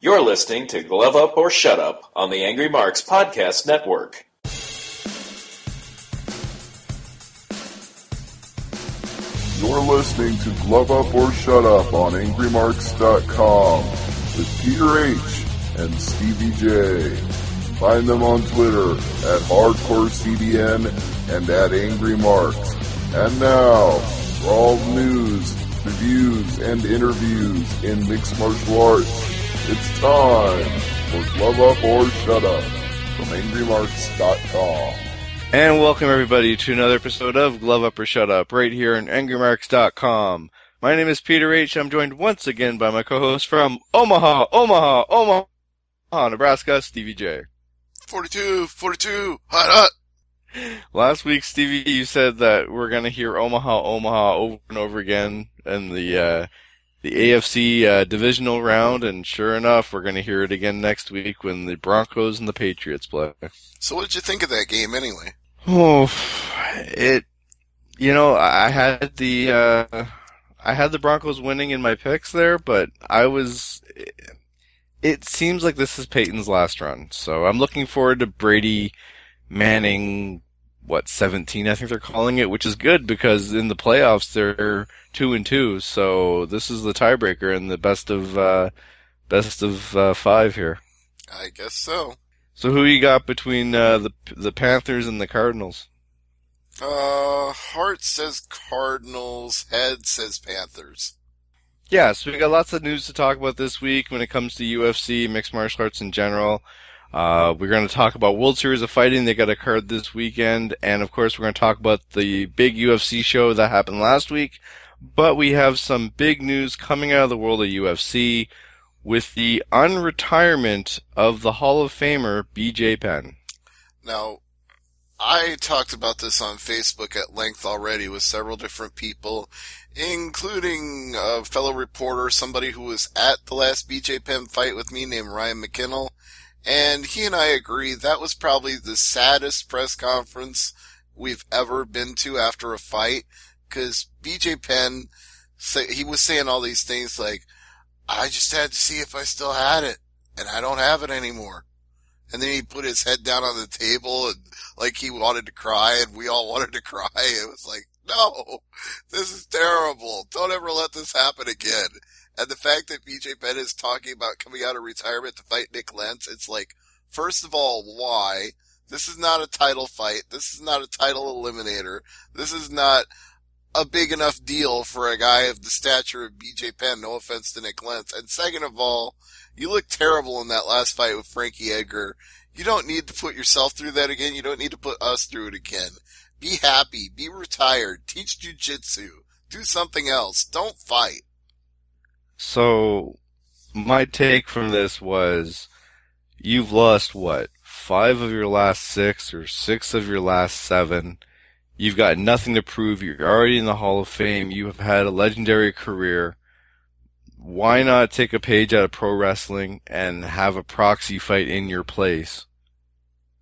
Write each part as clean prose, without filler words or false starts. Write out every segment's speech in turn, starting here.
You're listening to Glove Up or Shut Up on the Angry Marks Podcast Network. You're listening to Glove Up or Shut Up on AngryMarks.com with Peter H. and Stevie J. Find them on Twitter at HardcoreCDN and at AngryMarks. And now, for all the news, reviews, and interviews in mixed martial arts, it's time for Glove Up or Shut Up from AngryMarks.com. And welcome everybody to another episode of Glove Up or Shut Up right here on AngryMarks.com. My name is Peter H. I'm joined once again by my co-host from Omaha, Nebraska, Stevie J. 42, hot. Last week, Stevie, you said that we're going to hear Omaha over and over again in the AFC divisional round, and sure enough, we're going to hear it again next week when the Broncos and the Patriots play. So what did you think of that game anyway? Oh, I had the Broncos winning in my picks there, but it seems like this is Peyton's last run. So I'm looking forward to Brady Manning, 17, I think they're calling it, which is good because in the playoffs they're 2-2. So this is the tiebreaker and the best of 5 here. I guess so. So who you got between the Panthers and the Cardinals? Heart says Cardinals, head says Panthers. Yeah, so we got lots of news to talk about this week when it comes to UFC, mixed martial arts in general. We're going to talk about World Series of Fighting. They got a card this weekend. And, of course, we're going to talk about the big UFC show that happened last week. But we have some big news coming out of the world of UFC with the unretirement of the Hall of Famer BJ Penn. Now, I talked about this on Facebook at length already with several different people, including a fellow reporter, somebody who was at the last BJ Penn fight with me named Ryan McKinnell. And he and I agree that was probably the saddest press conference we've ever been to after a fight. Because BJ Penn, he was saying all these things like, I just had to see if I still had it, and I don't have it anymore. And then he put his head down on the table and like he wanted to cry, and we all wanted to cry. It was like, no, this is terrible. Don't ever let this happen again. And the fact that BJ Penn is talking about coming out of retirement to fight Nick Lentz, it's like, first of all, why? This is not a title fight. This is not a title eliminator. This is not a big enough deal for a guy of the stature of BJ Penn, no offense to Nick Lentz. And second of all, you look terrible in that last fight with Frankie Edgar. You don't need to put yourself through that again. You don't need to put us through it again. Be happy. Be retired. Teach jiu-jitsu. Do something else. Don't fight. So, my take from this was, you've lost, 5 of your last 6 or 6 of your last 7. You've got nothing to prove. You're already in the Hall of Fame. You have had a legendary career. Why not take a page out of pro wrestling and have a proxy fight in your place?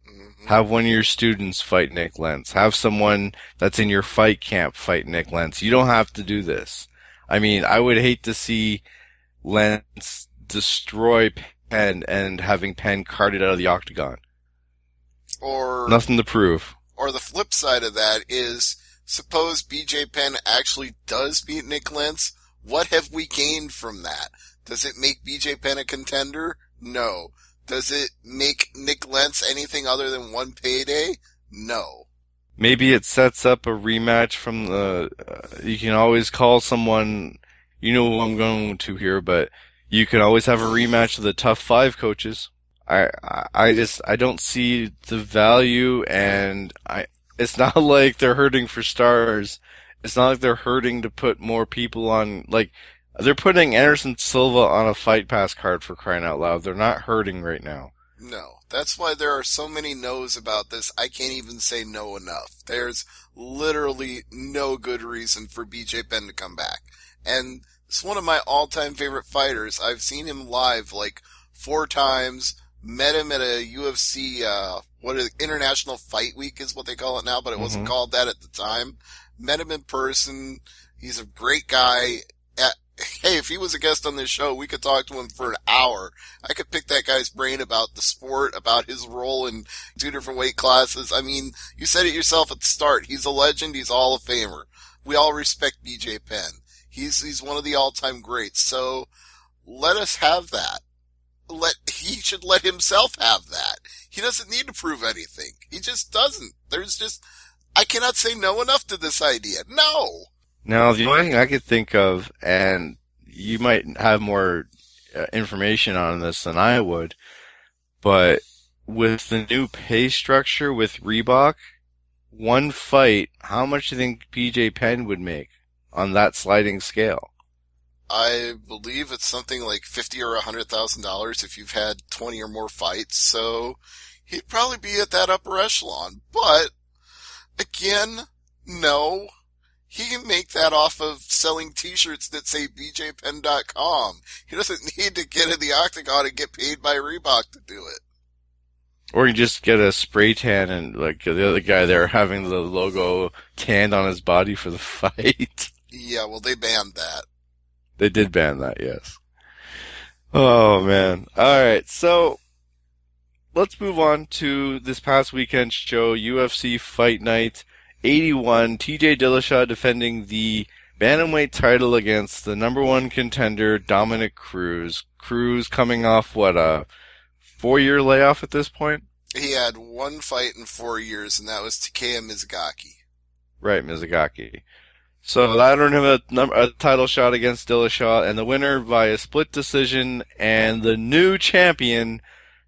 Mm-hmm. Have one of your students fight Nick Lentz. Have someone that's in your fight camp fight Nick Lentz. You don't have to do this. I mean, I would hate to see Lentz destroy Penn and having Penn carted out of the octagon. Or nothing to prove. Or the flip side of that is, suppose BJ Penn actually does beat Nick Lentz. What have we gained from that? Does it make BJ Penn a contender? No. Does it make Nick Lentz anything other than one payday? No. Maybe it sets up a rematch from the, you can always call someone, you know who I'm going to here, but you can always have a rematch of the tough 5 coaches. I don't see the value, and it's not like they're hurting for stars. It's not like they're hurting to put more people on, they're putting Anderson Silva on a Fight Pass card for crying out loud. They're not hurting right now. No. That's why there are so many no's about this. I can't even say no enough. There's literally no good reason for BJ Penn to come back. And it's one of my all-time favorite fighters. I've seen him live 4 times. Met him at a UFC, International Fight Week is what they call it now, but it wasn't called that at the time. Met him in person. He's a great guy. hey, if he was a guest on this show, we could talk to him for an hour. I could pick that guy's brain about the sport, about his role in 2 different weight classes. I mean, you said it yourself at the start. He's a legend. He's a Hall of Famer. We all respect BJ Penn. He's one of the all-time greats. So let us have that. He should let himself have that. He doesn't need to prove anything. He just doesn't. I cannot say no enough to this idea. No! Now, the only thing I could think of, and you might have more information on this than I would, but with the new pay structure with Reebok, one fight, how much do you think BJ Penn would make on that sliding scale? I believe it's something like $50,000 or $100,000 if you've had 20 or more fights, so he'd probably be at that upper echelon. But, again, no. He can make that off of selling t-shirts that say bjpenn.com. He doesn't need to get in the octagon and get paid by Reebok to do it. Or you just get a spray tan and, like, the other guy there having the logo tanned on his body for the fight. Yeah, well, they banned that. They did ban that, yes. Oh, man. Alright, so let's move on to this past weekend's show, UFC Fight Night 81. TJ Dillashaw defending the bantamweight title against the number one contender, Dominic Cruz. Cruz coming off, a 4-year layoff at this point? He had one fight in 4 years, and that was Takeya Mizugaki. Right, Mizugaki. So that earned him a title shot against Dillashaw, and the winner via split decision, and the new champion,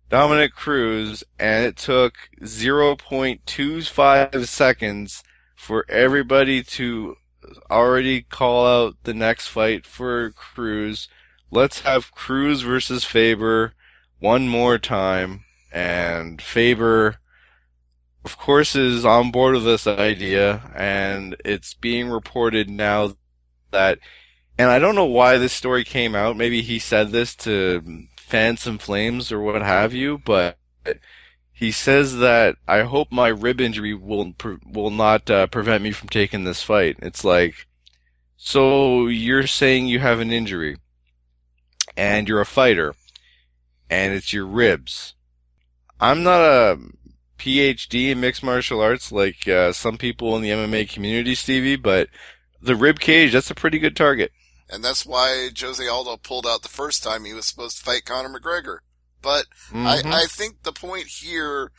Dominic Cruz, and it took 0.25 seconds for everybody to already call out the next fight for Cruz. Let's have Cruz versus Faber one more time, and Faber, of course, is on board with this idea, and it's being reported now that, and I don't know why this story came out, maybe he said this to fan some flames or what have you, but he says that, I hope my rib injury will not prevent me from taking this fight. It's like, so you're saying you have an injury, and you're a fighter, and it's your ribs. I'm not a PhD in mixed martial arts like some people in the MMA community, Stevie, but the rib cage, that's a pretty good target. And that's why Jose Aldo pulled out the first time he was supposed to fight Conor McGregor. But I think the point here,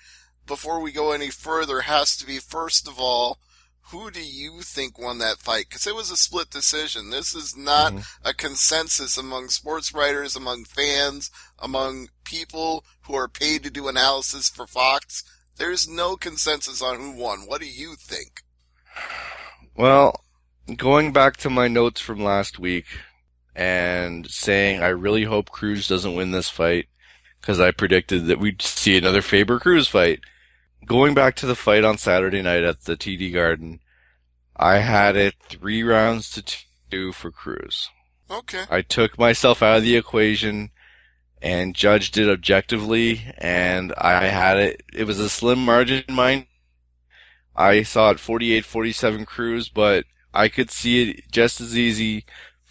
before we go any further, has to be, first of all, who do you think won that fight? Because it was a split decision. This is not a consensus among sports writers, among fans, among people who are paid to do analysis for Fox. There's no consensus on who won. What do you think? Well, going back to my notes from last week and saying I really hope Cruz doesn't win this fight because I predicted that we'd see another Faber-Cruz fight. Going back to the fight on Saturday night at the TD Garden, I had it 3 rounds to 2 for Cruz. Okay. I took myself out of the equation and judged it objectively, and I had it. It was a slim margin in mine. I saw it 48-47 Cruz, but I could see it just as easy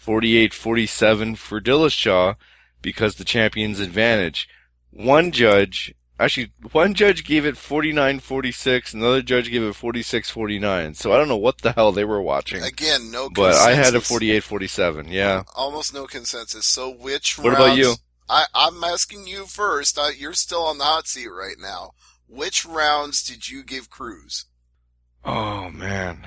48-47 for Dillashaw because the champion's advantage. One judge gave it 49-46, another judge gave it 46-49. So I don't know what the hell they were watching. Again, no but consensus. I had a 48-47, yeah. Almost no consensus. So which What rounds... about you? I'm asking you first. You're still on the hot seat right now. Which rounds did you give Cruz? Oh, man.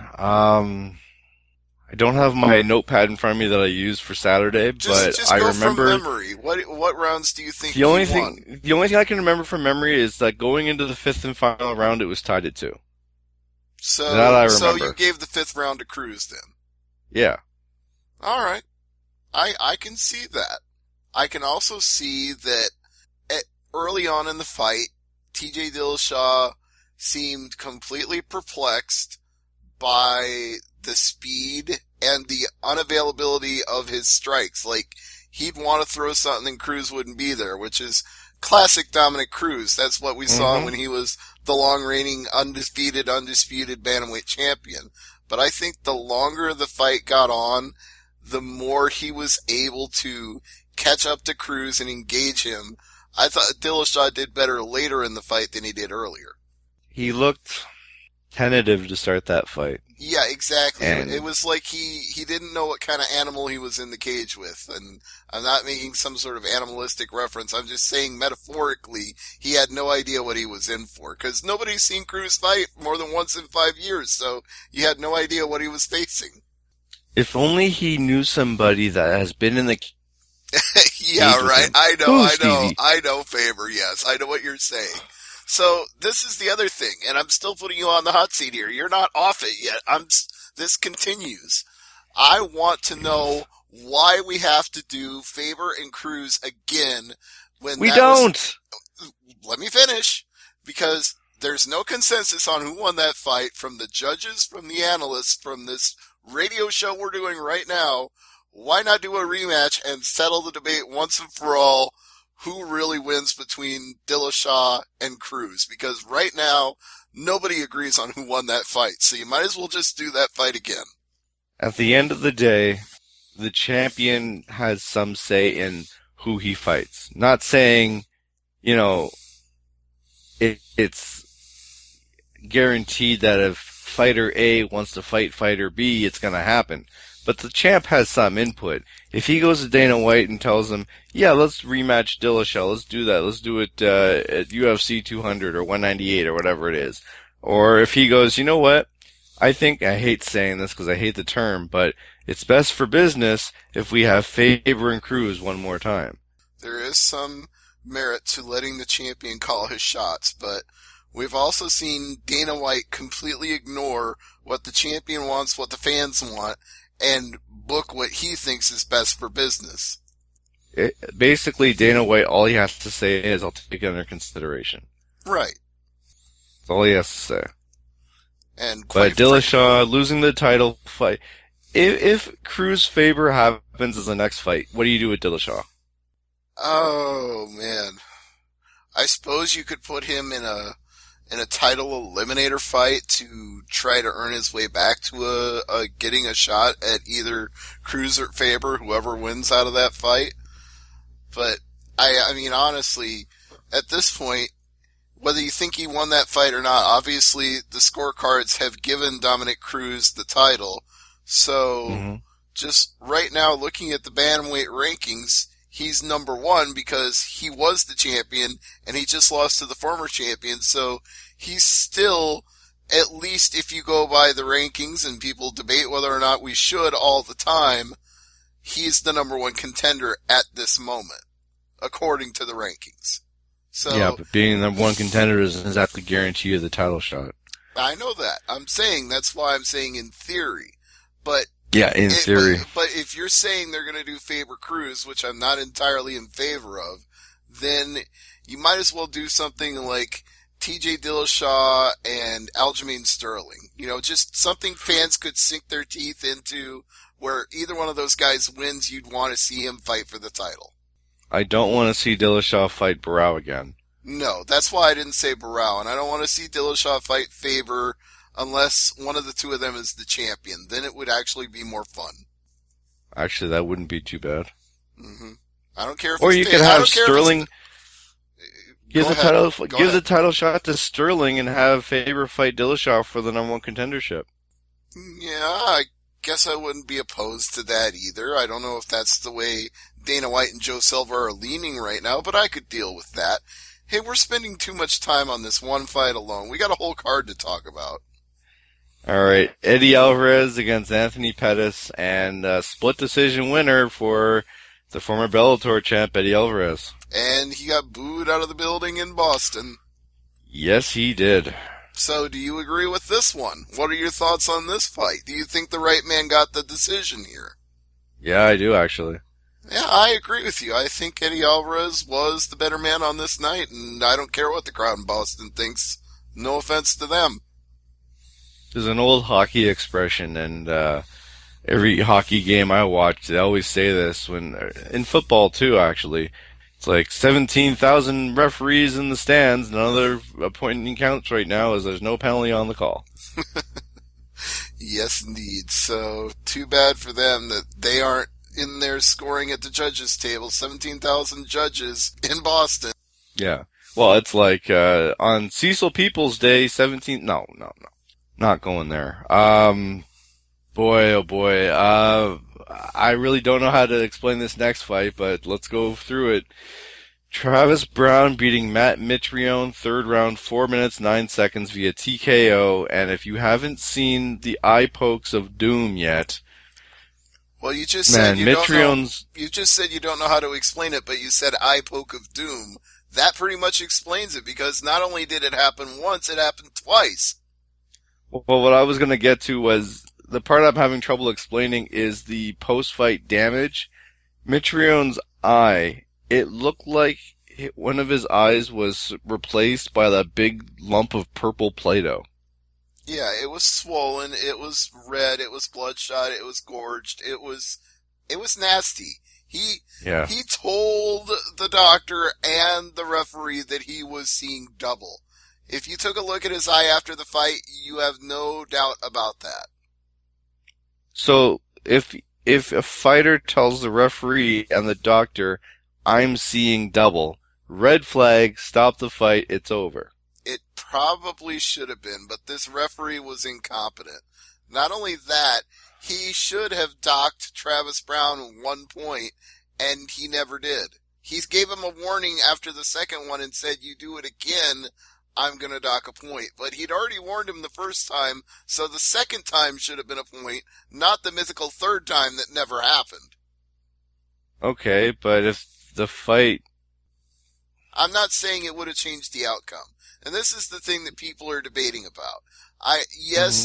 I don't have my notepad in front of me that I used for Saturday, but I remember... Just go from memory. What rounds do you think the only won? The only thing I can remember from memory is that going into the 5th and final round, it was tied at 2. So, that I remember. So you gave the 5th round to Cruz then? Yeah. All right. I can see that. I can also see that early on in the fight, TJ Dillashaw seemed completely perplexed by the speed and the unavailability of his strikes. Like, he'd want to throw something and Cruz wouldn't be there, which is classic Dominic Cruz. That's what we saw when he was the long-reigning, undisputed bantamweight champion. But I think the longer the fight got on, the more he was able to catch up to Cruz and engage him. I thought Dillashaw did better later in the fight than he did earlier. He looked tentative to start that fight. Yeah, exactly. And it was like he didn't know what kind of animal he was in the cage with. And I'm not making some sort of animalistic reference. I'm just saying metaphorically, he had no idea what he was in for. Because nobody's seen Cruz fight more than once in 5 years, so he had no idea what he was facing. If only he knew somebody that has been in the Yeah, right. I know, Faber, yes. I know what you're saying. So, this is the other thing, and I'm still putting you on the hot seat here. You're not off it yet. This continues. I want to know why we have to do Faber and Cruz again when we don't. Let me finish, because there's no consensus on who won that fight from the judges, from the analysts, from this radio show we're doing right now. Why not do a rematch and settle the debate once and for all? Who really wins between Dillashaw and Cruz? Because right now, nobody agrees on who won that fight. So you might as well just do that fight again. At the end of the day, the champion has some say in who he fights. Not saying, it's guaranteed that if fighter A wants to fight fighter B, it's going to happen. But the champ has some input. If he goes to Dana White and tells him, yeah, let's rematch Dillashaw, let's do that, let's do it at UFC 200 or 198 or whatever it is. Or if he goes, you know what, I hate saying this because I hate the term, but it's best for business if we have Faber and Cruz one more time. There is some merit to letting the champion call his shots, but we've also seen Dana White completely ignore what the champion wants, what the fans want, and book what he thinks is best for business. Basically, Dana White, all he has to say is, I'll take it under consideration. Right. That's all he has to say. But Dillashaw losing the title fight, if Cruz Faber happens as the next fight, what do you do with Dillashaw? Oh, man. I suppose you could put him in a title eliminator fight to try to earn his way back to getting a shot at either Cruz or Faber, whoever wins out of that fight. But I mean, honestly, at this point, whether you think he won that fight or not, obviously the scorecards have given Dominic Cruz the title. So just right now, looking at the bantamweight rankings, he's number one because he was the champion and he just lost to the former champion. So he's still, at least if you go by the rankings and people debate whether or not we should all the time, he's the number one contender at this moment, according to the rankings. So, yeah, but being the number one contender doesn't exactly guarantee you the title shot. I know that. That's why I'm saying in theory. But yeah, in theory. But if you're saying they're going to do Faber Cruz, which I'm not entirely in favor of, then you might as well do something like TJ Dillashaw and Aljamain Sterling. Just something fans could sink their teeth into where either one of those guys wins, you'd want to see him fight for the title. I don't want to see Dillashaw fight Barao again. No, that's why I didn't say Barao, and I don't want to see Dillashaw fight Faber unless one of the two of them is the champion. Then it would actually be more fun. Actually, that wouldn't be too bad. I don't care if or it's you could have Sterling give the title shot to Sterling and have Faber fight Dillashaw for the number one contendership. Yeah, I guess I wouldn't be opposed to that either. I don't know if that's the way Dana White and Joe Silva are leaning right now, but I could deal with that. Hey, we're spending too much time on this one fight alone. We got a whole card to talk about. All right, Eddie Alvarez against Anthony Pettis, and split decision winner for the former Bellator champ, Eddie Alvarez. And he got booed out of the building in Boston. Yes, he did. So, do you agree with this one? What are your thoughts on this fight? Do you think the right man got the decision here? Yeah, I do, actually. Yeah, I agree with you. I think Eddie Alvarez was the better man on this night, and I don't care what the crowd in Boston thinks. No offense to them. There's an old hockey expression, and every hockey game I watch, they always say this, in football too, actually. It's like 17,000 referees in the stands. None of their opinion counts right now as there's no penalty on the call. Yes, indeed. So, too bad for them that they aren't in there scoring at the judges' table. 17,000 judges in Boston. Yeah. Well, it's like, on Cecil Peoples Day, 17, no. Not going there. Boy, oh boy. I really don't know how to explain this next fight, but let's go through it. Travis Brown beating Matt Mitrione, third round, 4 minutes, 9 seconds via TKO, and if you haven't seen the eye pokes of doom yet, well, you just said you Mitrione's... don't know. You just said you don't know how to explain it, but you said eye poke of doom. That pretty much explains it, because not only did it happen once, it happened twice. Well, what I was going to get to was, the part I'm having trouble explaining is the post-fight damage. Mitrione's eye, it looked like one of his eyes was replaced by that big lump of purple Play-Doh. Yeah, it was swollen, it was red, it was bloodshot, it was gorged, it was nasty. He told the doctor and the referee that he was seeing double. If you took a look at his eye after the fight, you have no doubt about that. So, if a fighter tells the referee and the doctor, I'm seeing double, red flag, stop the fight, it's over. It probably should have been, but this referee was incompetent. Not only that, he should have docked Travis Brown 1 point, and he never did. He gave him a warning after the second one and said, you do it again, I'm going to dock a point. But he'd already warned him the first time, so the second time should have been a point, not the mythical third time that never happened. Okay, but if the fight... I'm not saying it would have changed the outcome. And this is the thing that people are debating about.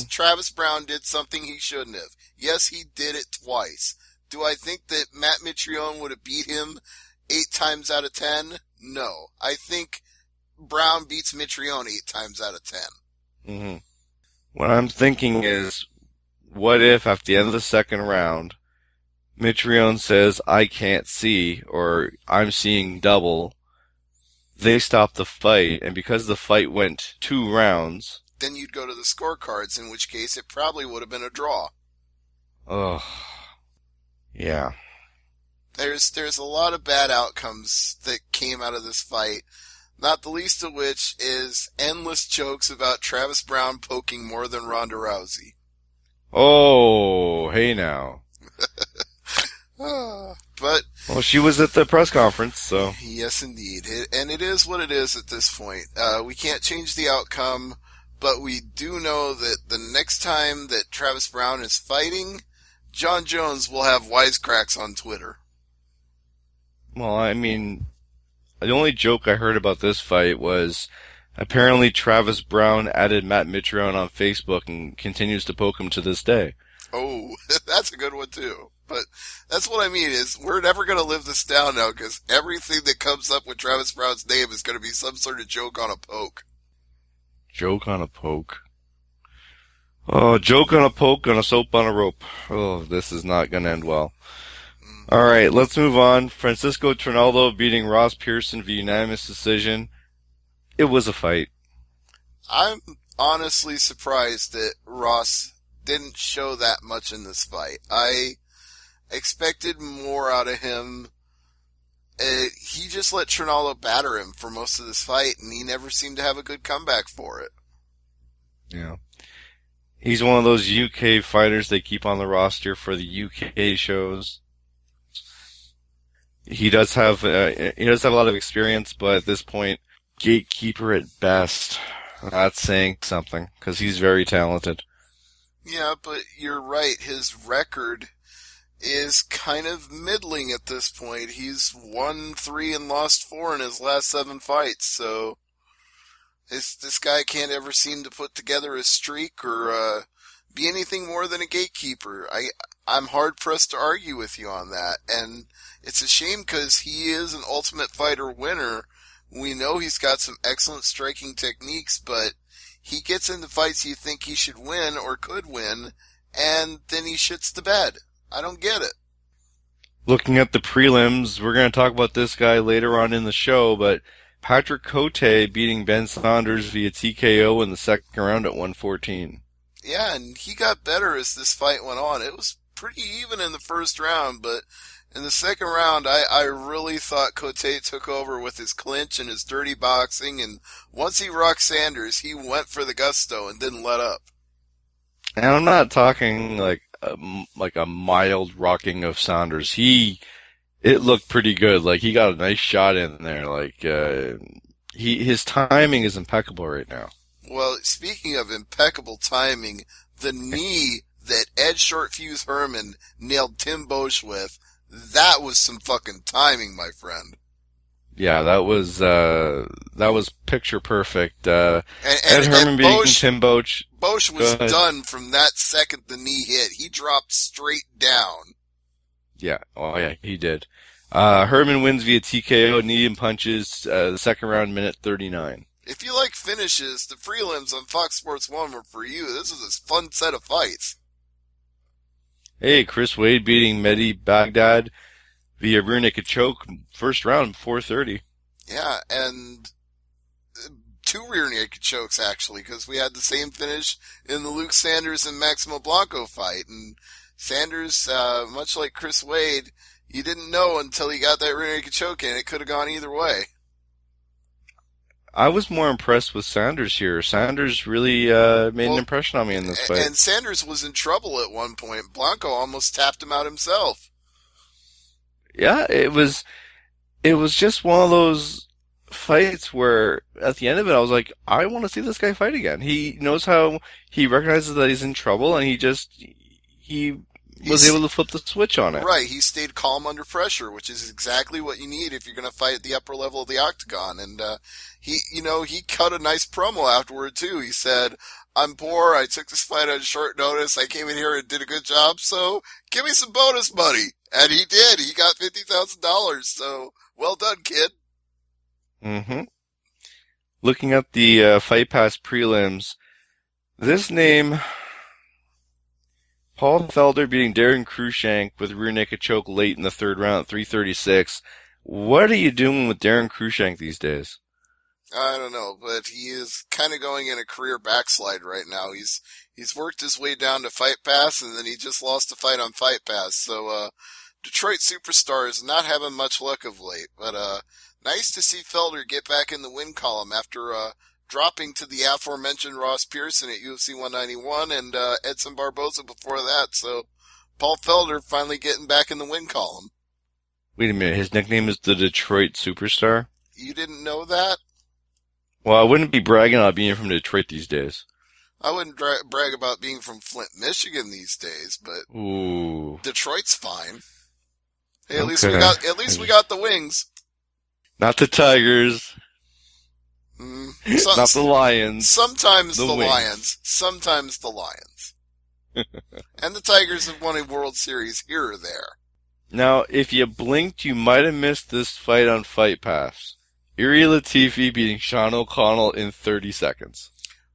Travis Brown did something he shouldn't have. Yes, he did it twice. Do I think that Matt Mitrione would have beat him 8 times out of 10? No. I think Brown beats Mitrione 8 times out of 10. Mm-hmm. What I'm thinking is, what if at the end of the second round, Mitrione says, I can't see, or I'm seeing double, they stop the fight, and because the fight went 2 rounds... Then you'd go to the scorecards, in which case it probably would have been a draw. Oh, yeah. There's a lot of bad outcomes that came out of this fight, not the least of which is endless jokes about Travis Brown poking more than Ronda Rousey. Oh, hey now. But... Well, she was at the press conference, so... Yes, indeed. And it is what it is at this point. We can't change the outcome, but we do know that the next time that Travis Brown is fighting, John Jones will have wisecracks on Twitter. Well, I mean, the only joke I heard about this fight was apparently Travis Brown added Matt Mitrione on Facebook and continues to poke him to this day. Oh, that's a good one too. But that's what I mean is we're never going to live this down now because everything that comes up with Travis Brown's name is going to be some sort of joke on a poke. Joke on a poke. Oh, joke on a poke on a soap on a rope. Oh, this is not going to end well. All right, let's move on. Francisco Trinaldo beating Ross Pearson via unanimous decision. It was a fight. I'm honestly surprised that Ross didn't show that much in this fight. I expected more out of him. He just let Trinaldo batter him for most of this fight, and he never seemed to have a good comeback for it. Yeah. He's one of those UK fighters they keep on the roster for the UK shows. He does have a lot of experience, but at this point, gatekeeper at best. That's saying something, because he's very talented. Yeah, but you're right. His record is kind of middling at this point. He's won 3 and lost 4 in his last 7 fights, so this guy can't ever seem to put together a streak or be anything more than a gatekeeper. I'm hard-pressed to argue with you on that, and it's a shame because he is an Ultimate Fighter winner. We know he's got some excellent striking techniques, but he gets into fights you think he should win or could win, and then he shits the bed. I don't get it. Looking at the prelims, we're going to talk about this guy later on in the show, but Patrick Cote beating Ben Saunders via TKO in the second round at 114. Yeah, and he got better as this fight went on. It was pretty even in the first round, but in the second round, I really thought Cote took over with his clinch and his dirty boxing, and once he rocked Sanders, he went for the gusto and didn't let up. And I'm not talking like a mild rocking of Sanders. It looked pretty good. Like, he got a nice shot in there. Like, his timing is impeccable right now. Well, speaking of impeccable timing, the knee that Ed Shortfuse Herman nailed Tim Boesch with, that was some fucking timing, my friend. Yeah, that was picture perfect. Ed Herman beating Tim Boesch. Boesch was done from that second the knee hit. He dropped straight down. Yeah, oh yeah, he did. Herman wins via TKO, knee and punches, the second round, minute 39. If you like finishes, the prelims on Fox Sports 1 were for you. This was a fun set of fights. Hey, Chris Wade beating Mehdi Baghdad via rear naked choke, first round, 4:30. Yeah, and two rear naked chokes, actually, because we had the same finish in the Luke Sanders and Maximo Blanco fight. And Sanders, much like Chris Wade, you didn't know until he got that rear naked choke in. It could have gone either way. I was more impressed with Sanders here. Sanders really made an impression on me in this fight. And Sanders was in trouble at one point. Blanco almost tapped him out himself. Yeah, it was just one of those fights where at the end of it I was like, I want to see this guy fight again. He knows how, he recognizes that he's in trouble, and he was able to flip the switch on it. Right, he stayed calm under pressure, which is exactly what you need if you're going to fight at the upper level of the octagon. And he cut a nice promo afterward too. He said, "I'm poor. I took this fight on short notice. I came in here and did a good job. So give me some bonus money." And he did. He got $50,000. So well done, kid. Mm-hmm. Looking at the Fight Pass prelims, this name, Paul Felder beating Darren Cruikshank with a rear naked choke late in the third round at 3:36. What are you doing with Darren Cruikshank these days? I don't know, but he is kind of going in a career backslide right now. He's worked his way down to Fight Pass, and then he just lost a fight on Fight Pass. So Detroit Superstar is not having much luck of late. But nice to see Felder get back in the win column after dropping to the aforementioned Ross Pearson at UFC 191 and Edson Barboza before that. So Paul Felder finally getting back in the win column. Wait a minute, his nickname is the Detroit Superstar? You didn't know that? Well, I wouldn't be bragging about being from Detroit these days. I wouldn't brag about being from Flint, Michigan these days, but Ooh. Detroit's fine. Hey, Okay. at least we got the Wings. Not the Tigers. Not the Lions. Sometimes the Wings. Lions. Sometimes the Lions. And the Tigers have won a World Series here or there. Now, if you blinked, you might have missed this fight on Fight Pass. Iri Latifi beating Sean O'Connell in 30 seconds.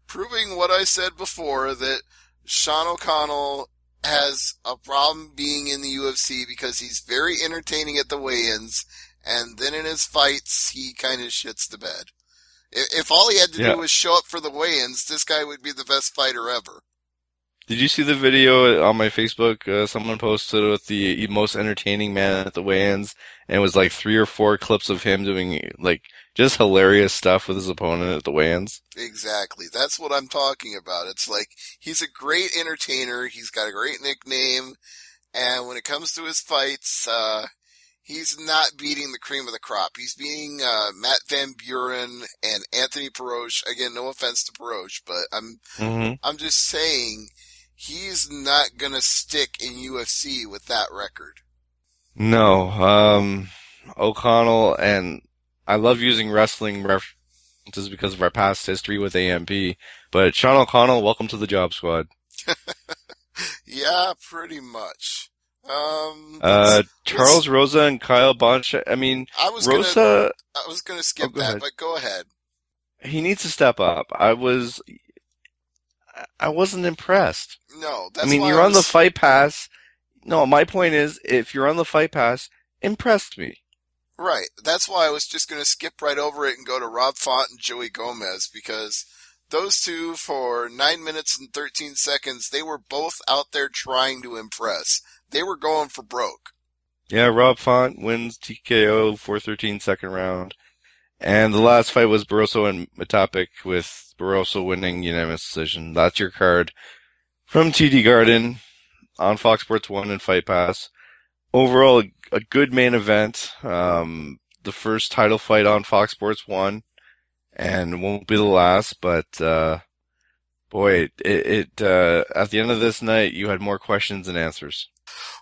Proving what I said before, that Sean O'Connell has a problem being in the UFC because he's very entertaining at the weigh-ins, and then in his fights, he kind of shits the bed. If all he had to do was show up for the weigh-ins, this guy would be the best fighter ever. Did you see the video on my Facebook? Someone posted with the most entertaining man at the weigh-ins, and it was like 3 or 4 clips of him doing like just hilarious stuff with his opponent at the weigh-ins. Exactly. That's what I'm talking about. It's like, he's a great entertainer, he's got a great nickname, and when it comes to his fights, he's not beating the cream of the crop. He's beating Matt Van Buren and Anthony Perosh. Again, no offense to Perosh, but I'm just saying, he's not going to stick in UFC with that record. No. O'Connell, and I love using wrestling references because of our past history with AMP, but Sean O'Connell, welcome to the job squad. Yeah, pretty much. Charles Rosa and Kyle Bonch, I mean, I was gonna skip that, ahead. but go ahead. He needs to step up. I wasn't impressed. No, that's I mean, you're on the Fight Pass. No, my point is, if you're on the Fight Pass, impress me. Right. That's why I was just going to skip right over it and go to Rob Font and Joey Gomez, because those two for 9 minutes and 13 seconds, they were both out there trying to impress. They were going for broke. Yeah, Rob Font wins TKO 413 second round. And the last fight was Barroso and Matapik, with Barroso winning unanimous decision. That's your card from TD Garden on Fox Sports 1 and Fight Pass. Overall, a good main event. The first title fight on Fox Sports 1, and won't be the last, but boy, it at the end of this night, you had more questions than answers.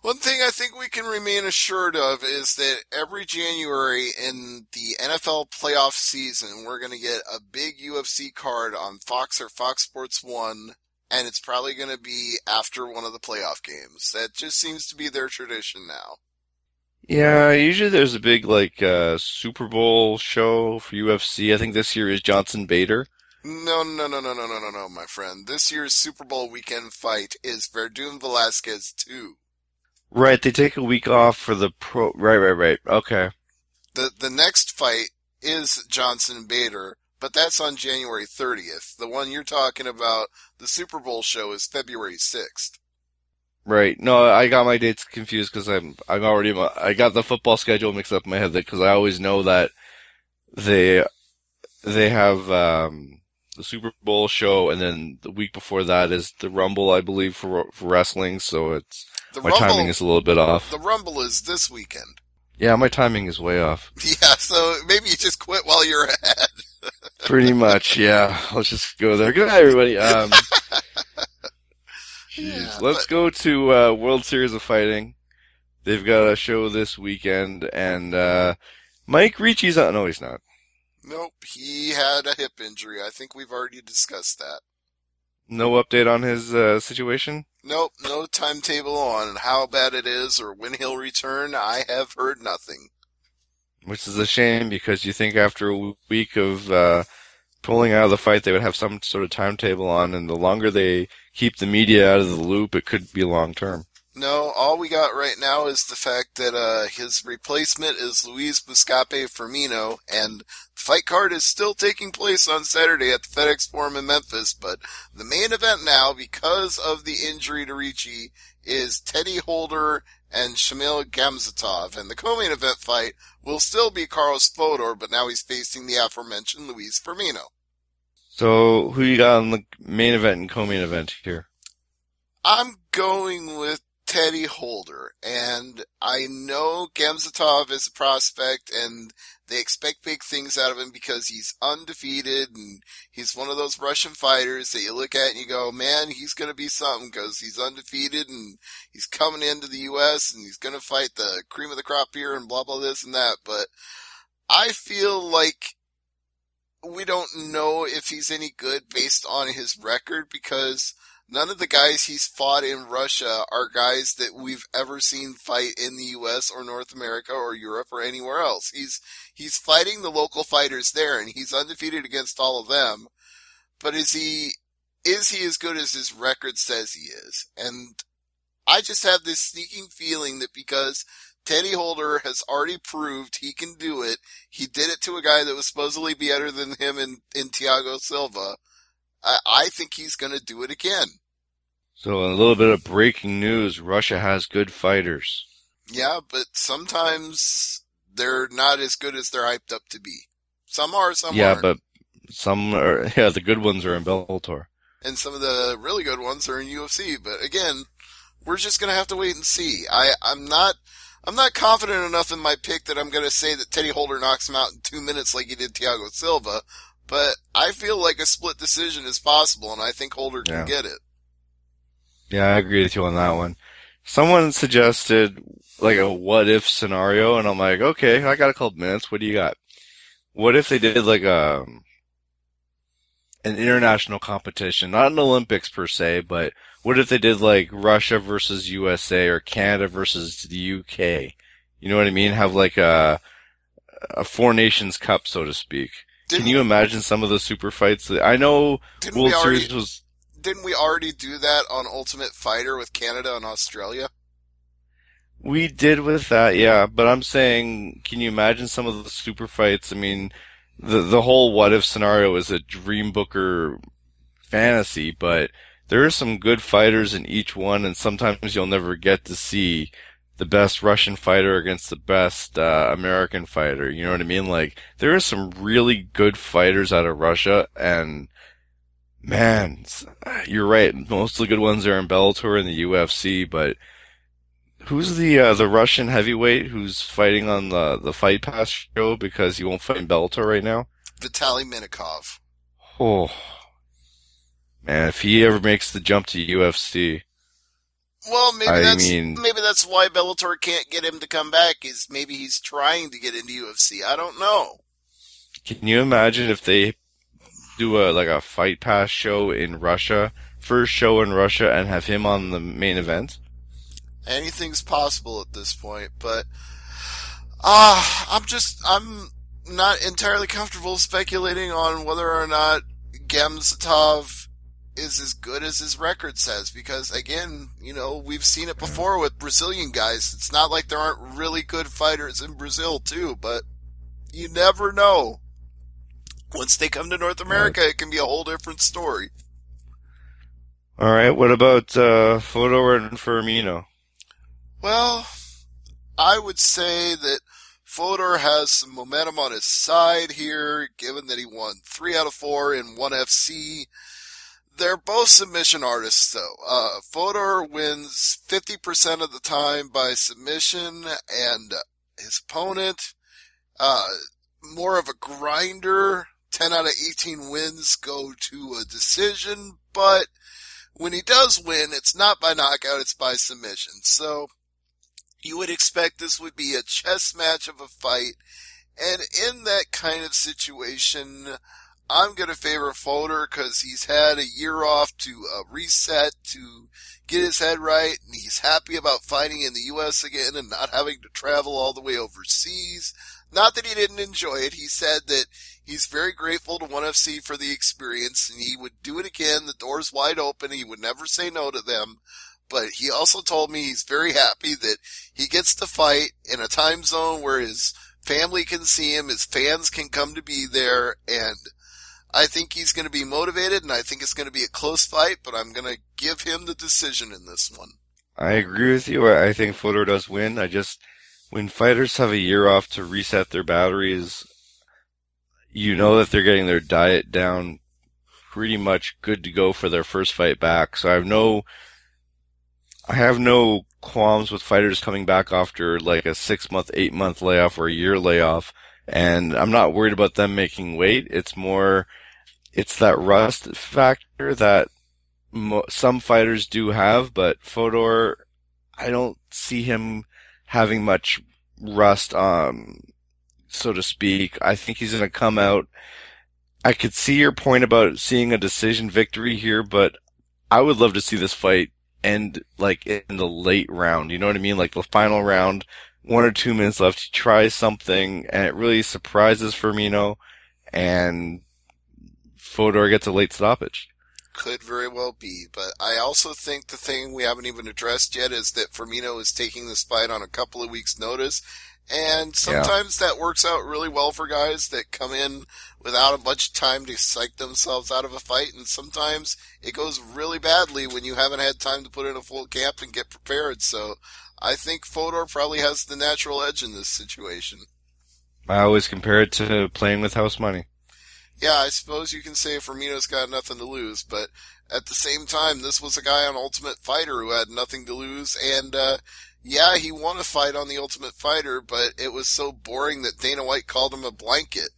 One thing I think we can remain assured of is that every January in the NFL playoff season, we're going to get a big UFC card on Fox or Fox Sports 1, and it's probably going to be after one of the playoff games. That just seems to be their tradition now. Yeah, usually there's a big Super Bowl show for UFC. I think this year is Johnson Bader. No, my friend. This year's Super Bowl weekend fight is Verdun Velasquez 2. Right, they take a week off for the pro. Right. Okay. The next fight is Johnson Bader, but that's on January 30th. The one you're talking about, the Super Bowl show, is February 6th. Right. No, I got my dates confused because I got the football schedule mixed up in my head because I always know that they have the Super Bowl show, and then the week before that is the Rumble, I believe, for wrestling. So my timing is a little bit off. The Rumble is this weekend. Yeah, my timing is way off. Yeah, so maybe you just quit while you're ahead. Pretty much, yeah. Let's just go there. Good night, everybody. Let's go to World Series of Fighting. They've got a show this weekend, and Mike Ricci's on. No, he's not. Nope, he had a hip injury. I think we've already discussed that. No update on his situation? Nope, no timetable on how bad it is or when he'll return. I have heard nothing. Which is a shame, because you think after a week of pulling out of the fight, they would have some sort of timetable on, and the longer they keep the media out of the loop, it could be long term. No, all we got right now is the fact that his replacement is Luis Buscape Firmino, and the fight card is still taking place on Saturday at the FedEx Forum in Memphis, but the main event now, because of the injury to Ricci, is Teddy Holder and Shamil Gamzatov, and the co-main event fight will still be Carlos Fodor, but now he's facing the aforementioned Luis Firmino. So, who you got on the main event and co-main event here? I'm going with Teddy Holder, and I know Gamzatov is a prospect, and they expect big things out of him because he's undefeated, and he's one of those Russian fighters that you look at and you go, man, he's going to be something because he's undefeated, and he's coming into the U.S., and he's going to fight the cream of the crop here, and blah, blah, this and that, but I feel like we don't know if he's any good based on his record, because none of the guys he's fought in Russia are guys that we've ever seen fight in the U.S. or North America or Europe or anywhere else. He's fighting the local fighters there, and he's undefeated against all of them. But is he as good as his record says he is? And I just have this sneaking feeling that because Teddy Holder has already proved he can do it, he did it to a guy that was supposedly better than him in Thiago Silva, I think he's going to do it again. So a little bit of breaking news. Russia has good fighters. Yeah, but sometimes they're not as good as they're hyped up to be. Some are, some aren't. Yeah, but some are, the good ones are in Bellator. And some of the really good ones are in UFC. But again, we're just going to have to wait and see. I'm not confident enough in my pick that I'm going to say that Teddy Holder knocks him out in 2 minutes like he did Thiago Silva. But I feel like a split decision is possible, and I think Holder can get it. Yeah, I agree with you on that one. Someone suggested like a what-if scenario, and I'm like, okay, I got a couple minutes. What do you got? What if they did like an international competition, not an Olympics per se, but what if they did like Russia versus USA or Canada versus the UK? You know what I mean? Have like a Four Nations Cup, so to speak. Can you imagine some of the super fights? I know World Series was... Didn't we already do that on Ultimate Fighter with Canada and Australia? We did with that, yeah. But I'm saying, can you imagine some of the super fights? I mean, the whole what-if scenario is a Dream Booker fantasy, but there are some good fighters in each one, and sometimes you'll never get to see the best Russian fighter against the best American fighter. You know what I mean? Like, there are some really good fighters out of Russia, and man, you're right. Most of the good ones are in Bellator and the UFC, but who's the Russian heavyweight who's fighting on the Fight Pass show because he won't fight in Bellator right now? Vitaly Minikov. Oh, man, if he ever makes the jump to UFC. Well, maybe that's why Bellator can't get him to come back, is maybe he's trying to get into UFC. I don't know. Can you imagine if they do a Fight Pass show in Russia, first show in Russia, and have him on the main event? Anything's possible at this point, but I'm not entirely comfortable speculating on whether or not Gamzatov is as good as his record says, because again, we've seen it before with Brazilian guys. It's not like there aren't really good fighters in Brazil too, but you never know. Once they come to North America, it can be a whole different story. All right, what about Fodor and Firmino? Well, I would say that Fodor has some momentum on his side here, given that he won 3 out of 4 in ONE FC. They're both submission artists, though. Fodor wins 50% of the time by submission, and his opponent, more of a grinder. 10 out of 18 wins go to a decision, but when he does win, it's not by knockout, it's by submission. So you would expect this would be a chess match of a fight, and in that kind of situation, I'm going to favor Fodor because he's had a year off to reset, to get his head right, and he's happy about fighting in the U.S. again and not having to travel all the way overseas. Not that he didn't enjoy it. He said that he's very grateful to ONE FC for the experience, and he would do it again. The door's wide open. He would never say no to them. But he also told me he's very happy that he gets to fight in a time zone where his family can see him, his fans can come to be there, and I think he's going to be motivated, and I think it's going to be a close fight, but I'm going to give him the decision in this one. I agree with you. I think Fodor does win. When fighters have a year off to reset their batteries, you know that they're getting their diet down pretty much good to go for their first fight back. So I have no qualms with fighters coming back after like a 6-month, 8-month layoff or a year layoff. And I'm not worried about them making weight. It's that rust factor that some fighters do have, but Fodor, I don't see him having much rust, so to speak. I think he's going to come out. I could see your point about seeing a decision victory here, but I would love to see this fight end like in the late round. You know what I mean? Like the final round, 1 or 2 minutes left, he tries something, and it really surprises Firmino, and Fodor gets a late stoppage. Could very well be, but I also think the thing we haven't even addressed yet is that Firmino is taking this fight on a couple of weeks' notice, and sometimes that works out really well for guys that come in without a bunch of time to psych themselves out of a fight, and sometimes it goes really badly when you haven't had time to put in a full camp and get prepared. So I think Fodor probably has the natural edge in this situation. I always compare it to playing with house money. Yeah, I suppose you can say Firmino's got nothing to lose, but at the same time, this was a guy on Ultimate Fighter who had nothing to lose, and he won a fight on the Ultimate Fighter, but it was so boring that Dana White called him a blanket.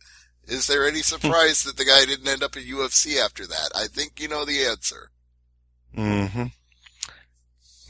Is there any surprise that the guy didn't end up at UFC after that? I think you know the answer. Mm-hmm.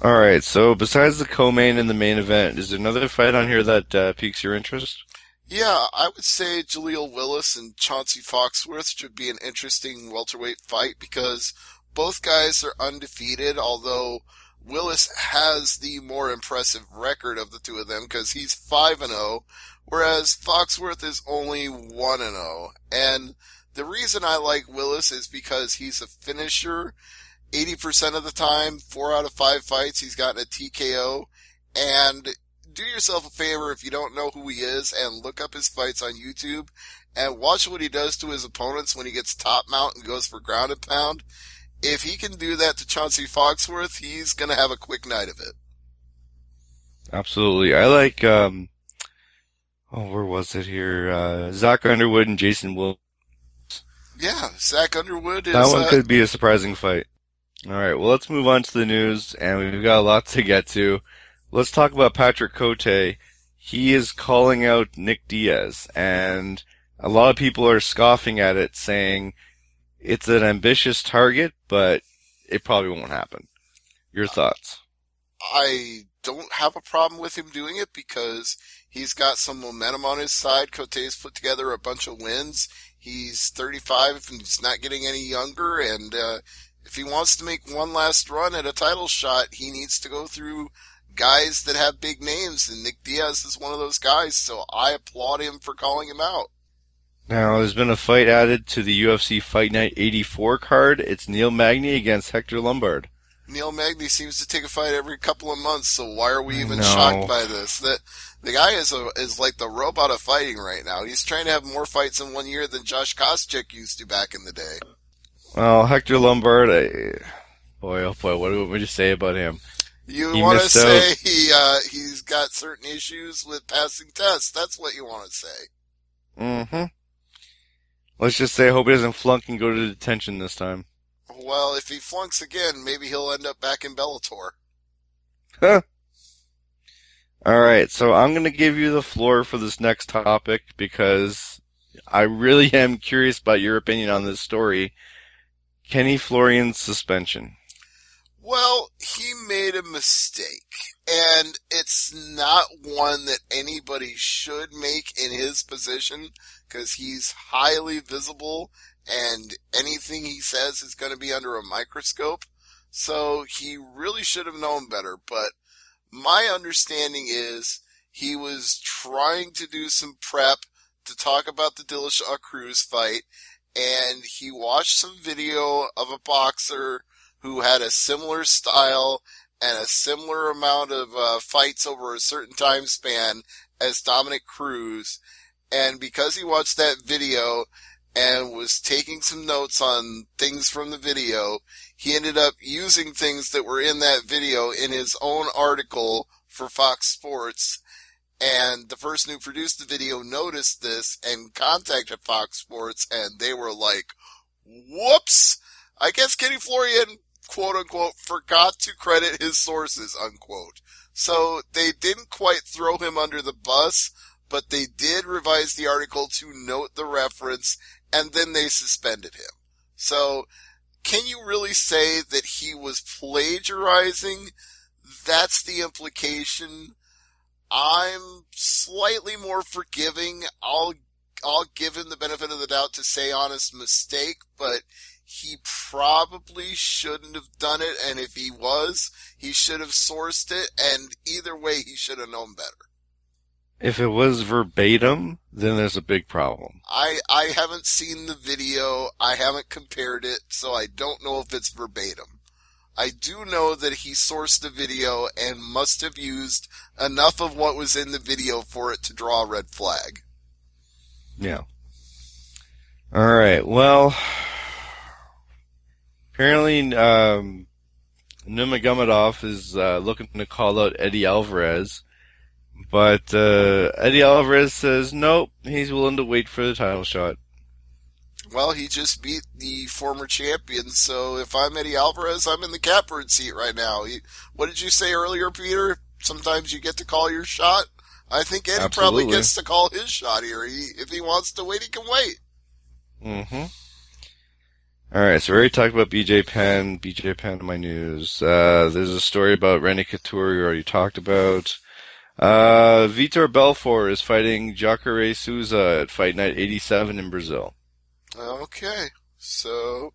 All right, so besides the co-main and the main event, is there another fight on here that piques your interest? Yeah, I would say Jaleel Willis and Chauncey Foxworth should be an interesting welterweight fight because both guys are undefeated, although Willis has the more impressive record of the two of them because he's 5-0, whereas Foxworth is only 1-0. And the reason I like Willis is because he's a finisher 80% of the time. 4 out of 5 fights he's gotten a TKO, and do yourself a favor if you don't know who he is and look up his fights on YouTube and watch what he does to his opponents when he gets top mount and goes for ground and pound. If he can do that to Chauncey Foxworth, he's going to have a quick night of it. Absolutely. I like, where was it here? Zach Underwood and Jason Williams. Yeah, Zach Underwood is... That one could be a surprising fight. Alright, well, let's move on to the news, and we've got a lot to get to. Let's talk about Patrick Cote. He is calling out Nick Diaz, and a lot of people are scoffing at it, saying it's an ambitious target, but it probably won't happen. Your thoughts? I don't have a problem with him doing it because he's got some momentum on his side. Cote's put together a bunch of wins. He's 35 and he's not getting any younger, and if he wants to make one last run at a title shot, he needs to go through guys that have big names, and Nick Diaz is one of those guys, so I applaud him for calling him out. Now, there's been a fight added to the UFC Fight Night 84 card. It's Neil Magny against Hector Lombard. Neil Magny seems to take a fight every couple of months, so why are we even shocked by this? The guy is like the robot of fighting right now. He's trying to have more fights in 1 year than Josh Koscheck used to back in the day. Well, Hector Lombard, boy, what would you say about him? You want to say he's got certain issues with passing tests. That's what you want to say. Mm-hmm. Let's just say I hope he doesn't flunk and go to detention this time. Well, if he flunks again, maybe he'll end up back in Bellator. Huh. Alright, so I'm going to give you the floor for this next topic because I really am curious about your opinion on this story. Kenny Florian's suspension. Well, he made a mistake, and it's not one that anybody should make in his position because he's highly visible and anything he says is going to be under a microscope. So he really should have known better, but my understanding is he was trying to do some prep to talk about the Dillashaw Cruz fight, and he watched some video of a boxer who had a similar style and a similar amount of fights over a certain time span as Dominic Cruz. And because he watched that video and was taking some notes on things from the video, he ended up using things that were in that video in his own article for Fox Sports. And the person who produced the video noticed this and contacted Fox Sports, and they were like, whoops! I guess Kenny Florian, quote unquote, forgot to credit his sources, unquote. So they didn't quite throw him under the bus, but they did revise the article to note the reference, and then they suspended him. So can you really say that he was plagiarizing? That's the implication. I'm slightly more forgiving. I'll give him the benefit of the doubt to say honest mistake, but he probably shouldn't have done it, and if he was, he should have sourced it, and either way, he should have known better. If it was verbatim, then there's a big problem. I haven't seen the video, I haven't compared it, so I don't know if it's verbatim. I do know that he sourced the video and must have used enough of what was in the video for it to draw a red flag. Yeah. Alright, well, apparently Nurmagomedov is looking to call out Eddie Alvarez, but Eddie Alvarez says nope, he's willing to wait for the title shot. Well, he just beat the former champion, so if I'm Eddie Alvarez, I'm in the catbird seat right now. What did you say earlier, Peter? Sometimes you get to call your shot? I think Eddie Absolutely. probably gets to call his shot here. If he wants to wait, he can wait. Mm-hmm. Alright, so we already talked about BJ Penn. BJ Penn in my news. There's a story about Randy Couture we already talked about. Vitor Belfort is fighting Jacare Souza at Fight Night 87 in Brazil. Okay, so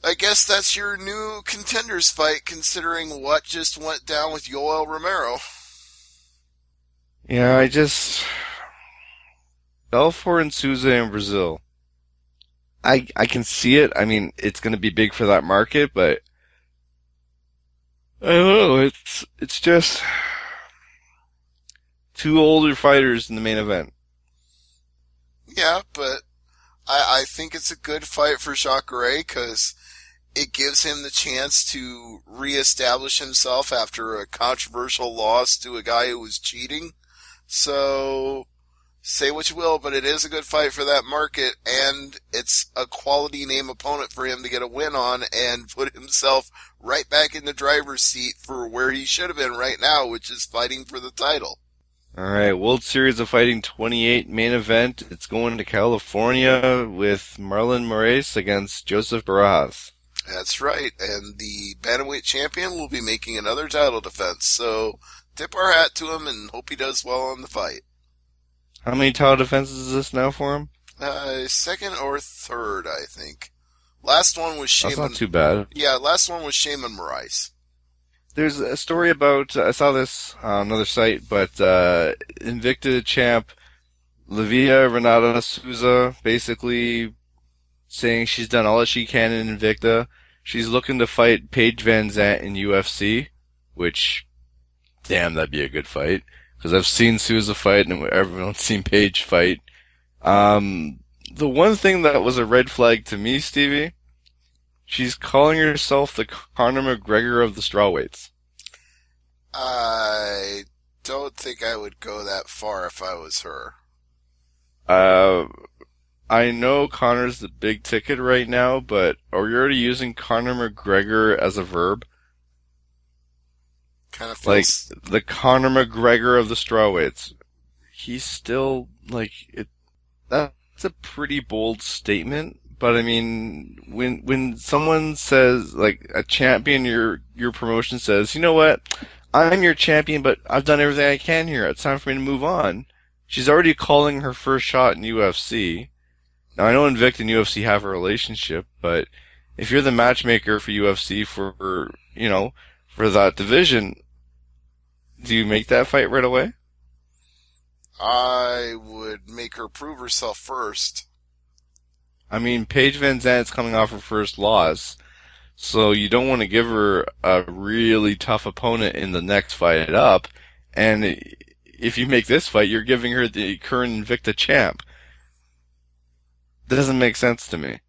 I guess that's your new contenders fight, considering what just went down with Yoel Romero. Yeah, Belfort and Souza in Brazil. I can see it. I mean, it's going to be big for that market, but I don't know. It's just two older fighters in the main event. Yeah, but I think it's a good fight for Jacare because it gives him the chance to reestablish himself after a controversial loss to a guy who was cheating. So, say what you will, but it is a good fight for that market, and it's a quality name opponent for him to get a win on and put himself right back in the driver's seat for where he should have been right now, which is fighting for the title. All right, World Series of Fighting 28 main event. It's going to California with Marlon Moraes against Joseph Barajas. That's right, and the bantamweight champion will be making another title defense, so tip our hat to him and hope he does well on the fight. How many title defenses is this now for him? Second or third, I think. Last one was Shaman. That's not too bad. Yeah, last one was Shaman Moraes. There's a story about, I saw this on another site, but Invicta champ Livia Renata Souza basically saying she's done all that she can in Invicta. She's looking to fight Paige Van Zant in UFC, which, damn, that'd be a good fight. Because I've seen Souza fight and everyone's seen Paige fight. The one thing that was a red flag to me, Stevie, she's calling herself the Conor McGregor of the strawweights. I don't think I would go that far if I was her. I know Conor's the big ticket right now, but are you already using Conor McGregor as a verb? Kind of feels... Like, the Conor McGregor of the strawweights. He's still, that's a pretty bold statement. But I mean, when someone says, like, a champion, your promotion says, you know what, I'm your champion, but I've done everything I can here. It's time for me to move on. She's already calling her first shot in UFC. Now, I know Invicta and UFC have a relationship, but if you're the matchmaker for UFC for that division, do you make that fight right away? I would make her prove herself first. I mean, Paige Van Zant's coming off her first loss, so you don't want to give her a really tough opponent in the next fight up, and if you make this fight, you're giving her the current Invicta champ. Doesn't make sense to me.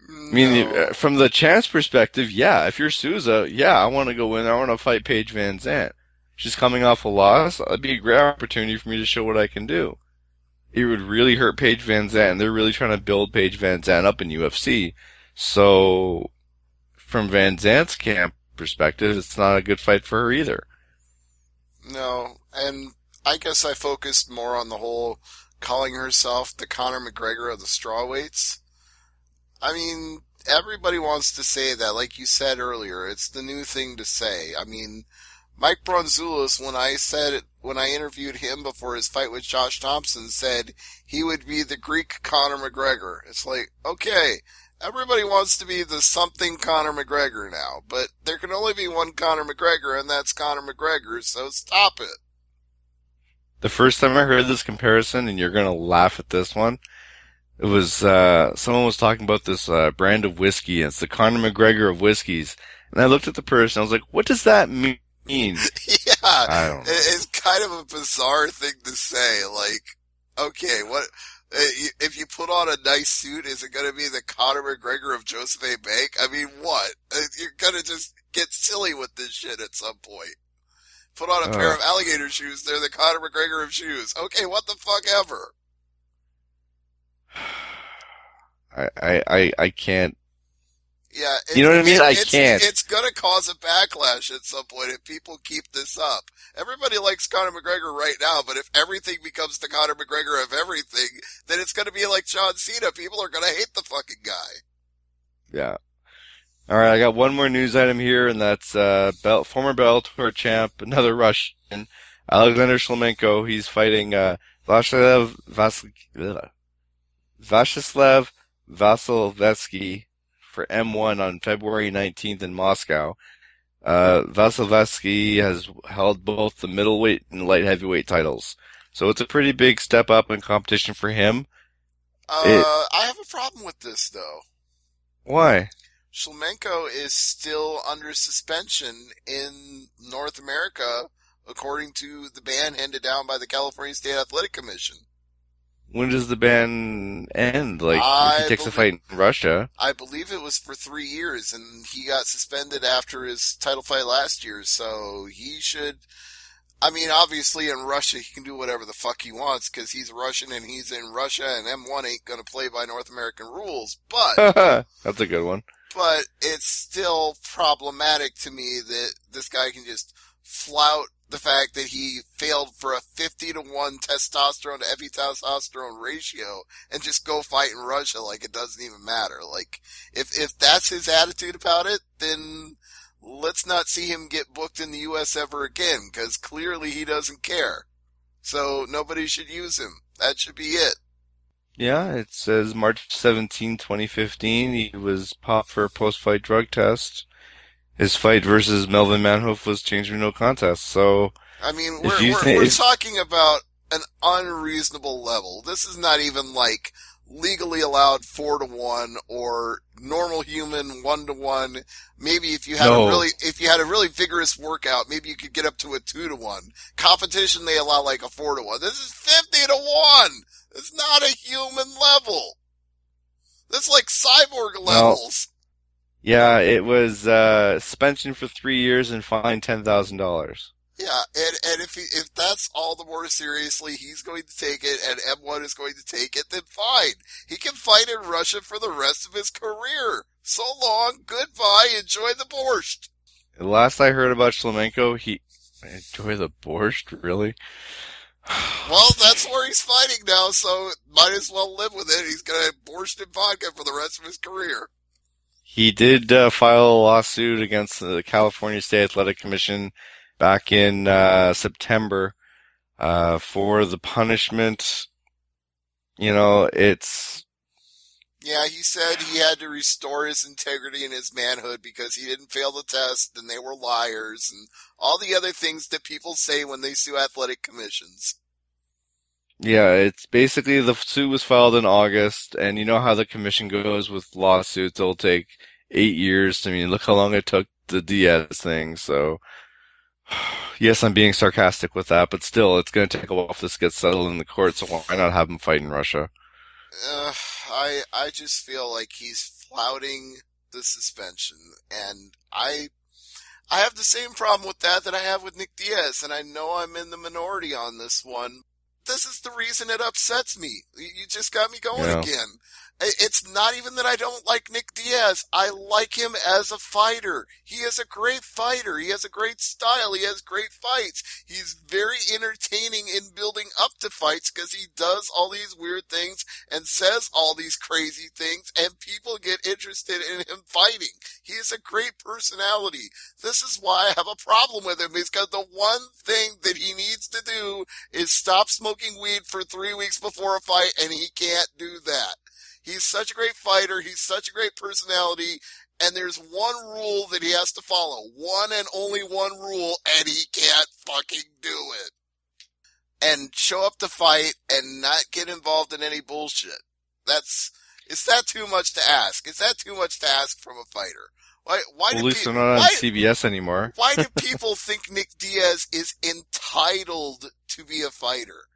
No. I mean, from the chance perspective, yeah, if you're Souza, yeah, I want to go in, I want to fight Paige Van Zant. She's coming off a loss, it'd be a great opportunity for me to show what I can do. It would really hurt Paige Van Zant, and they're really trying to build Paige Van Zant up in UFC. So, from Van Zant's camp perspective, it's not a good fight for her either. No, and I guess I focused more on the whole calling herself the Conor McGregor of the strawweights. I mean, everybody wants to say that, like you said earlier, it's the new thing to say. I mean, Mike Bronzoulis, when I interviewed him before his fight with Josh Thompson, said he would be the Greek Conor McGregor. It's like, okay, everybody wants to be the something Conor McGregor now, but there can only be one Conor McGregor, and that's Conor McGregor, so stop it. The first time I heard this comparison, and you're going to laugh at this one, it was, someone was talking about this brand of whiskey, and it's the Conor McGregor of whiskeys. And I looked at the person, I was like, what does that mean? Yeah, I don't know. It's kind of a bizarre thing to say. Like, okay, what if you put on a nice suit? Is it going to be the Conor McGregor of Joseph A. Bank? I mean, what? You're going to just get silly with this shit at some point. Put on a pair of alligator shoes. They're the Conor McGregor of shoes. Okay, what the fuck ever. I can't. Yeah, you know what I mean? I can't. It's gonna cause a backlash at some point if people keep this up. Everybody likes Conor McGregor right now, but if everything becomes the Conor McGregor of everything, then it's gonna be like John Cena. People are gonna hate the fucking guy. Yeah. Alright, I got one more news item here, and that's former Bellator champ, another Russian, Alexander Shlemenko. He's fighting Vyacheslav Vasilevsky for M1 on February 19th in Moscow. Vasilevsky has held both the middleweight and light heavyweight titles. So it's a pretty big step up in competition for him. I have a problem with this, though. Why? Shlemenko is still under suspension in North America, according to the ban handed down by the California State Athletic Commission. when does the ban end? Like, if he takes a fight in Russia. I believe it was for 3 years, and he got suspended after his title fight last year, so he should... I mean, obviously in Russia he can do whatever the fuck he wants, because he's Russian and he's in Russia, and M1 ain't gonna play by North American rules, but... That's a good one. But it's still problematic to me that this guy can just flout the fact that he failed for a 50-to-1 testosterone to epitestosterone ratio and just go fight in Russia like it doesn't even matter. Like, if that's his attitude about it, then let's not see him get booked in the U.S. ever again, because clearly he doesn't care. So nobody should use him. That should be it. Yeah, it says March 17, 2015, he was popped for a post-fight drug test. His fight versus Melvin Manhoef was changed to no contest, so... I mean, we're talking about an unreasonable level. This is not even like legally allowed 4-to-1 or normal human 1-to-1. Maybe if you had a really vigorous workout, maybe you could get up to a 2-to-1. Competition, they allow like a 4-to-1. This is 50-to-1! It's not a human level. That's like cyborg levels. Yeah, it was suspension for 3 years and fine $10,000. Yeah, and if that's all the more seriously he's going to take it and M1 is going to take it, then fine. He can fight in Russia for the rest of his career. So long, goodbye, enjoy the borscht. Last I heard about Shlemenko, enjoy the borscht, really? Well, that's where he's fighting now, so might as well live with it. He's gonna have borscht and vodka for the rest of his career. He did file a lawsuit against the California State Athletic Commission back in September for the punishment. You know, it's... Yeah, he said he had to restore his integrity and his manhood because he didn't fail the test and they were liars and all the other things that people say when they sue athletic commissions. Yeah, it's basically the suit was filed in August, and you know how the commission goes with lawsuits. It'll take 8 years. I mean, look how long it took the Diaz thing, so... Yes, I'm being sarcastic with that, but still, it's going to take a while if this gets settled in the court, so why not have him fight in Russia? I just feel like he's flouting the suspension, and I have the same problem with that I have with Nick Diaz, and I know I'm in the minority on this one. This is the reason it upsets me. You just got me going again. It's not even that I don't like Nick Diaz. I like him as a fighter. He is a great fighter. He has a great style. He has great fights. He's very entertaining in building up to fights because he does all these weird things and says all these crazy things, and people get interested in him fighting. He is a great personality. This is why I have a problem with him, because the one thing that he needs to do is stop smoking weed for 3 weeks before a fight, and he can't do that. He's such a great fighter. He's such a great personality. And there's one rule that he has to follow. One and only one rule, and he can't fucking do it. And show up to fight and not get involved in any bullshit. Is that too much to ask? Is that too much to ask from a fighter? Why at least they're not on CBS anymore. Why do people think Nick Diaz is entitled to be a fighter?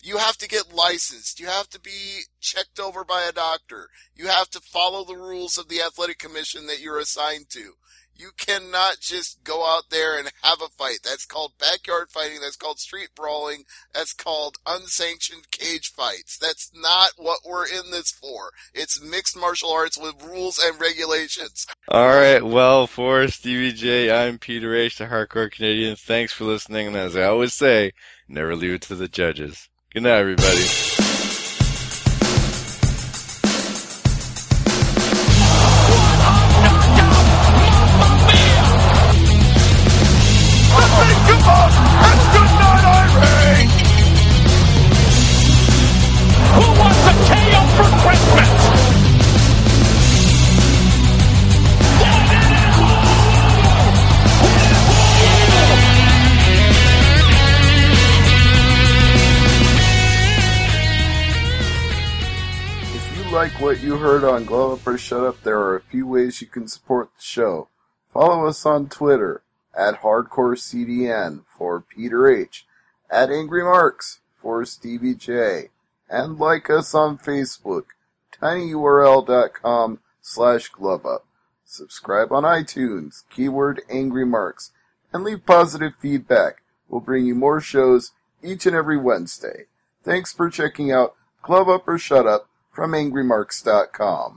You have to get licensed. You have to be checked over by a doctor. You have to follow the rules of the athletic commission that you're assigned to. You cannot just go out there and have a fight. That's called backyard fighting. That's called street brawling. That's called unsanctioned cage fights. That's not what we're in this for. It's mixed martial arts with rules and regulations. All right. Well, for Stevie J, I'm Peter H., the Hardcore Canadian. Thanks for listening. And as I always say, never leave it to the judges. Good night, everybody. Who wants a KO for Christmas? Like what you heard on Glove Up or Shut Up, there are a few ways you can support the show. Follow us on Twitter at HardcoreCDN for Peter H, at AngryMarks for Stevie J, and like us on Facebook, tinyurl.com/GloveUp. Subscribe on iTunes, keyword Angry Marks, and leave positive feedback. We'll bring you more shows each and every Wednesday. Thanks for checking out Glove Up or Shut Up from AngryMarks.com.